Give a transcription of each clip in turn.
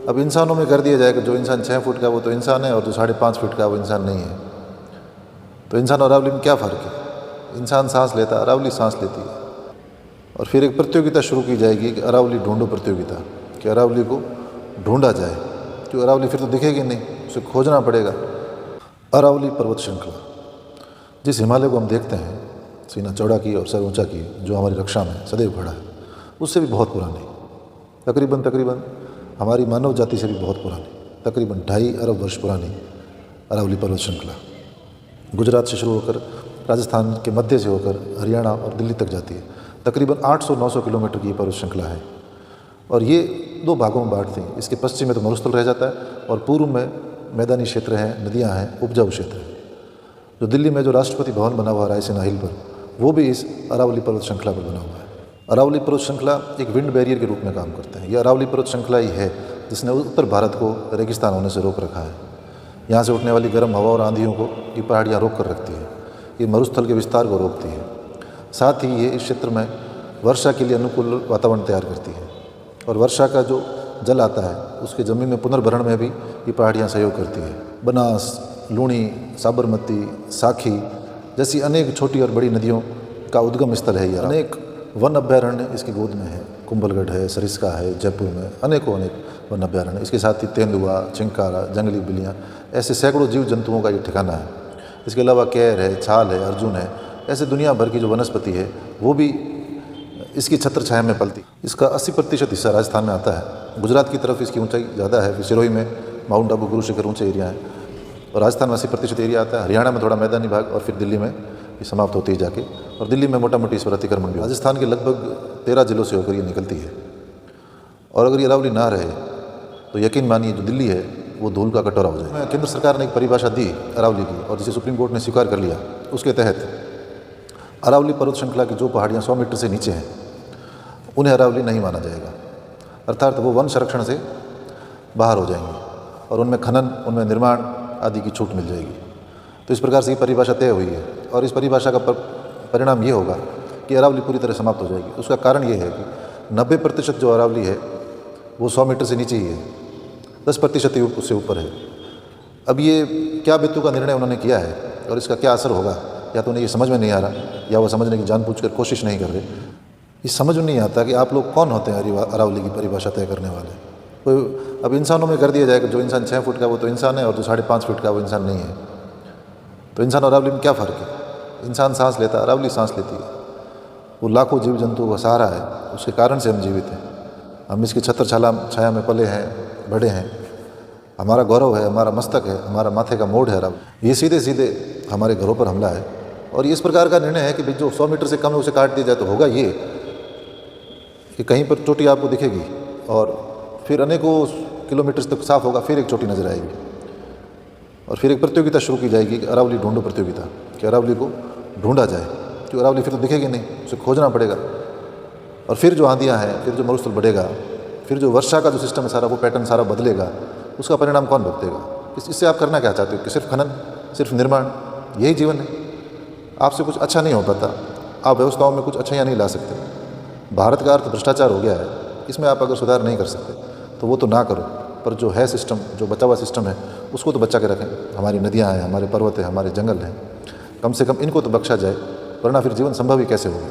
अब इंसानों में कर दिया जाए कि जो इंसान 6 फुट का वो तो इंसान है और जो 5.5 फीट का वो इंसान नहीं है। तो इंसान और अरावली में क्या फ़र्क है? इंसान सांस लेता है, अरावली सांस लेती है। और फिर एक प्रतियोगिता शुरू की जाएगी कि अरावली ढूंढो प्रतियोगिता, कि अरावली को ढूंढा जाए। क्यों? अरावली फिर तो दिखेगी नहीं, उसे खोजना पड़ेगा। अरावली पर्वत श्रृंखला, जिस हिमालय को हम देखते हैं सीना चौड़ा की और सर ऊंचा की, जो हमारी रक्षा में सदैव खड़ा है, उससे भी बहुत पुरानी, तकरीबन हमारी मानव जाति से भी बहुत पुरानी, तकरीबन 2.5 अरब वर्ष पुरानी अरावली पर्वत श्रृंखला गुजरात से शुरू होकर राजस्थान के मध्य से होकर हरियाणा और दिल्ली तक जाती है। तकरीबन 800-900 किलोमीटर की ये पर्वत श्रृंखला है और ये 2 भागों में बांटती है। इसके पश्चिम में तो मरुस्थल रह जाता है और पूर्व में मैदानी क्षेत्र हैं, नदियाँ हैं, उपजाऊ क्षेत्र है। जो दिल्ली में जो राष्ट्रपति भवन बना हुआ है रायसीना हिल पर, वो भी इस अरावली पर्वत श्रृंखला पर बना हुआ है। अरावली पर्वत श्रृंखला एक विंड बैरियर के रूप में काम करते हैं। यह अरावली पर्वत श्रृंखला ही है जिसने उत्तर भारत को रेगिस्तान होने से रोक रखा है। यहाँ से उठने वाली गर्म हवा और आंधियों को ये पहाड़ियाँ रोक कर रखती है। ये मरुस्थल के विस्तार को रोकती है। साथ ही ये इस क्षेत्र में वर्षा के लिए अनुकूल वातावरण तैयार करती है और वर्षा का जो जल आता है उसके ज़मीन में पुनर्भरण में भी ये पहाड़ियाँ सहयोग करती है। बनास, लूणी, साबरमती, साखी जैसी अनेक छोटी और बड़ी नदियों का उद्गम स्थल है। यह अनेक वन अभ्यारण्य इसकी गोद में है। कुंभलगढ़ है, सरिस्का है, जयपुर में अनेक वन अभ्यारण्य। इसके साथ ही तेंदुआ, चिंकारा, जंगली बिल्लियाँ, ऐसे सैकड़ों जीव जंतुओं का ये ठिकाना है। इसके अलावा कैर है, छाल है, अर्जुन है, ऐसे दुनिया भर की जो वनस्पति है वो भी इसकी छत्र छाया में पलती। इसका 80% हिस्सा राजस्थान में आता है। गुजरात की तरफ इसकी ऊंचाई ज़्यादा है। फिर सिरोही में माउंट आबू, गुरु शिखर ऊंचे एरिया हैं और राजस्थान में 80% एरिया आता है। हरियाणा में थोड़ा मैदानी भाग और फिर दिल्ली में ये समाप्त होती है जाके। और दिल्ली में मोटा मोटी इस पर अतिक्रमण भी। राजस्थान के लगभग 13 जिलों से होकर ये निकलती है। और अगर ये अरावली ना रहे तो यकीन मानिए जो दिल्ली है वो धूल का कटोरा हो जाए। केंद्र सरकार ने एक परिभाषा दी अरावली की और जिसे सुप्रीम कोर्ट ने स्वीकार कर लिया। उसके तहत अरावली पर्वत श्रृंखला की जो पहाड़ियाँ 100 मीटर से नीचे हैं उन्हें अरावली नहीं माना जाएगा, अर्थात वो वन संरक्षण से बाहर हो जाएंगे और उनमें खनन, उनमें निर्माण आदि की छूट मिल जाएगी। तो इस प्रकार से ये परिभाषा तय हुई है और इस परिभाषा का परिणाम ये होगा कि अरावली पूरी तरह समाप्त हो जाएगी। उसका कारण ये है कि 90% जो अरावली है वो 100 मीटर से नीचे ही है, 10% ही उससे ऊपर है। अब ये क्या बेतु का निर्णय उन्होंने किया है और इसका क्या असर होगा, या तो उन्हें ये समझ में नहीं आ रहा या वो समझने की जानबूझकर कोशिश नहीं कर रहे। ये समझ में नहीं आता कि आप लोग कौन होते हैं अरावली की परिभाषा तय करने वाले। कोई अब इंसानों में कर दिया जाए कि जो इंसान 6 फुट का वो तो इंसान है और जो 5.5 फीट का वो इंसान नहीं है। तो इंसान और अरावली में क्या फ़र्क है? इंसान सांस लेता है, अरावली सांस लेती है। वो लाखों जीव जंतुओं का सहारा है, उसके कारण से हम जीवित हैं। हम इसकी छत्र छाया में पले हैं, बड़े हैं। हमारा गौरव है, हमारा मस्तक है, हमारा माथे का मोड़ है अरावली। ये सीधे सीधे हमारे घरों पर हमला है और इस प्रकार का निर्णय है कि जो 100 मीटर से कम है उसे काट दिया जाए। तो होगा ये कि कहीं पर चोटी आपको दिखेगी और फिर अनेकों किलोमीटर तक साफ होगा, फिर एक चोटी नजर आएगी और फिर एक प्रतियोगिता शुरू की जाएगी कि अरावली ढूंढो प्रतियोगिता, कि अरावली को ढूंढा जाए। क्यों? अरावली फिर तो दिखेगी नहीं, उसे खोजना पड़ेगा। और फिर जो आंधियाँ हैं, फिर जो मरुस्थल बढ़ेगा, फिर जो वर्षा का जो सिस्टम है सारा, वो पैटर्न सारा बदलेगा। उसका परिणाम कौन भुगतेगा? इससे आप करना क्या चाहते हो कि सिर्फ खनन, सिर्फ निर्माण, यही जीवन है? आपसे कुछ अच्छा नहीं हो पाता, आप व्यवस्थाओं में कुछ अच्छाइयाँ नहीं ला सकते। भारत का अर्थ भ्रष्टाचार हो गया है, इसमें आप अगर सुधार नहीं कर सकते तो वो तो ना करो, पर जो है सिस्टम, जो बचा हुआ सिस्टम है उसको तो बचा के रखें। हमारी नदियाँ हैं, हमारे पर्वत हैं, हमारे जंगल हैं, कम से कम इनको तो बख्शा जाए, वरना फिर जीवन संभव ही कैसे होगा?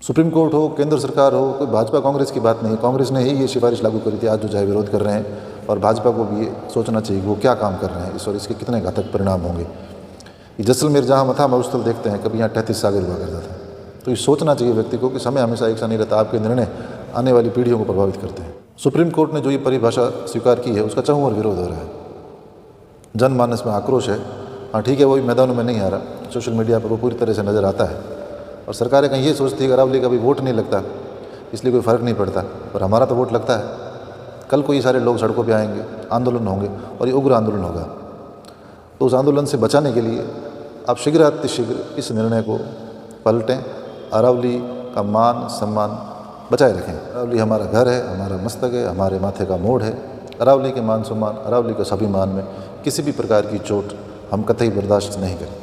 सुप्रीम कोर्ट हो, केंद्र सरकार हो, कोई भाजपा कांग्रेस की बात नहीं। कांग्रेस ने ही ये सिफारिश लागू करी थी, आज जो जाए विरोध कर रहे हैं। और भाजपा को भी ये सोचना चाहिए कि वो क्या काम कर रहे हैं और इसके कितने घातक परिणाम होंगे। ये जैसलमेर जहाँ मथा मरुस्थल देखते हैं, कभी यहाँ 38 सागर हुआ करता था। तो ये सोचना चाहिए व्यक्ति को कि समय हमेशा एक सा नहीं रहता, आपके निर्णय आने वाली पीढ़ियों को प्रभावित करते हैं। सुप्रीम कोर्ट ने जो ये परिभाषा स्वीकार की है उसका चहुं ओर विरोध हो रहा है, जनमानस में आक्रोश है। हाँ ठीक है, वो भी मैदानों में नहीं आ रहा, सोशल मीडिया पर वो पूरी तरह से नज़र आता है। और सरकारें कहीं ये सोचती है कि अरावली का भी वोट नहीं लगता इसलिए कोई फ़र्क नहीं पड़ता, पर हमारा तो वोट लगता है। कल को ये सारे लोग सड़कों पे आएंगे, आंदोलन होंगे और ये उग्र आंदोलन होगा। तो उस आंदोलन से बचाने के लिए आप शीघ्र इस निर्णय को पलटें, अरावली का मान सम्मान बचाए रखें। अरावली हमारा घर है, हमारा मस्तक है, हमारे माथे का मोड़ है। अरावली के मान सम्मान, अरावली के स्वाभिमान में किसी भी प्रकार की चोट हम कतई बर्दाश्त नहीं करें।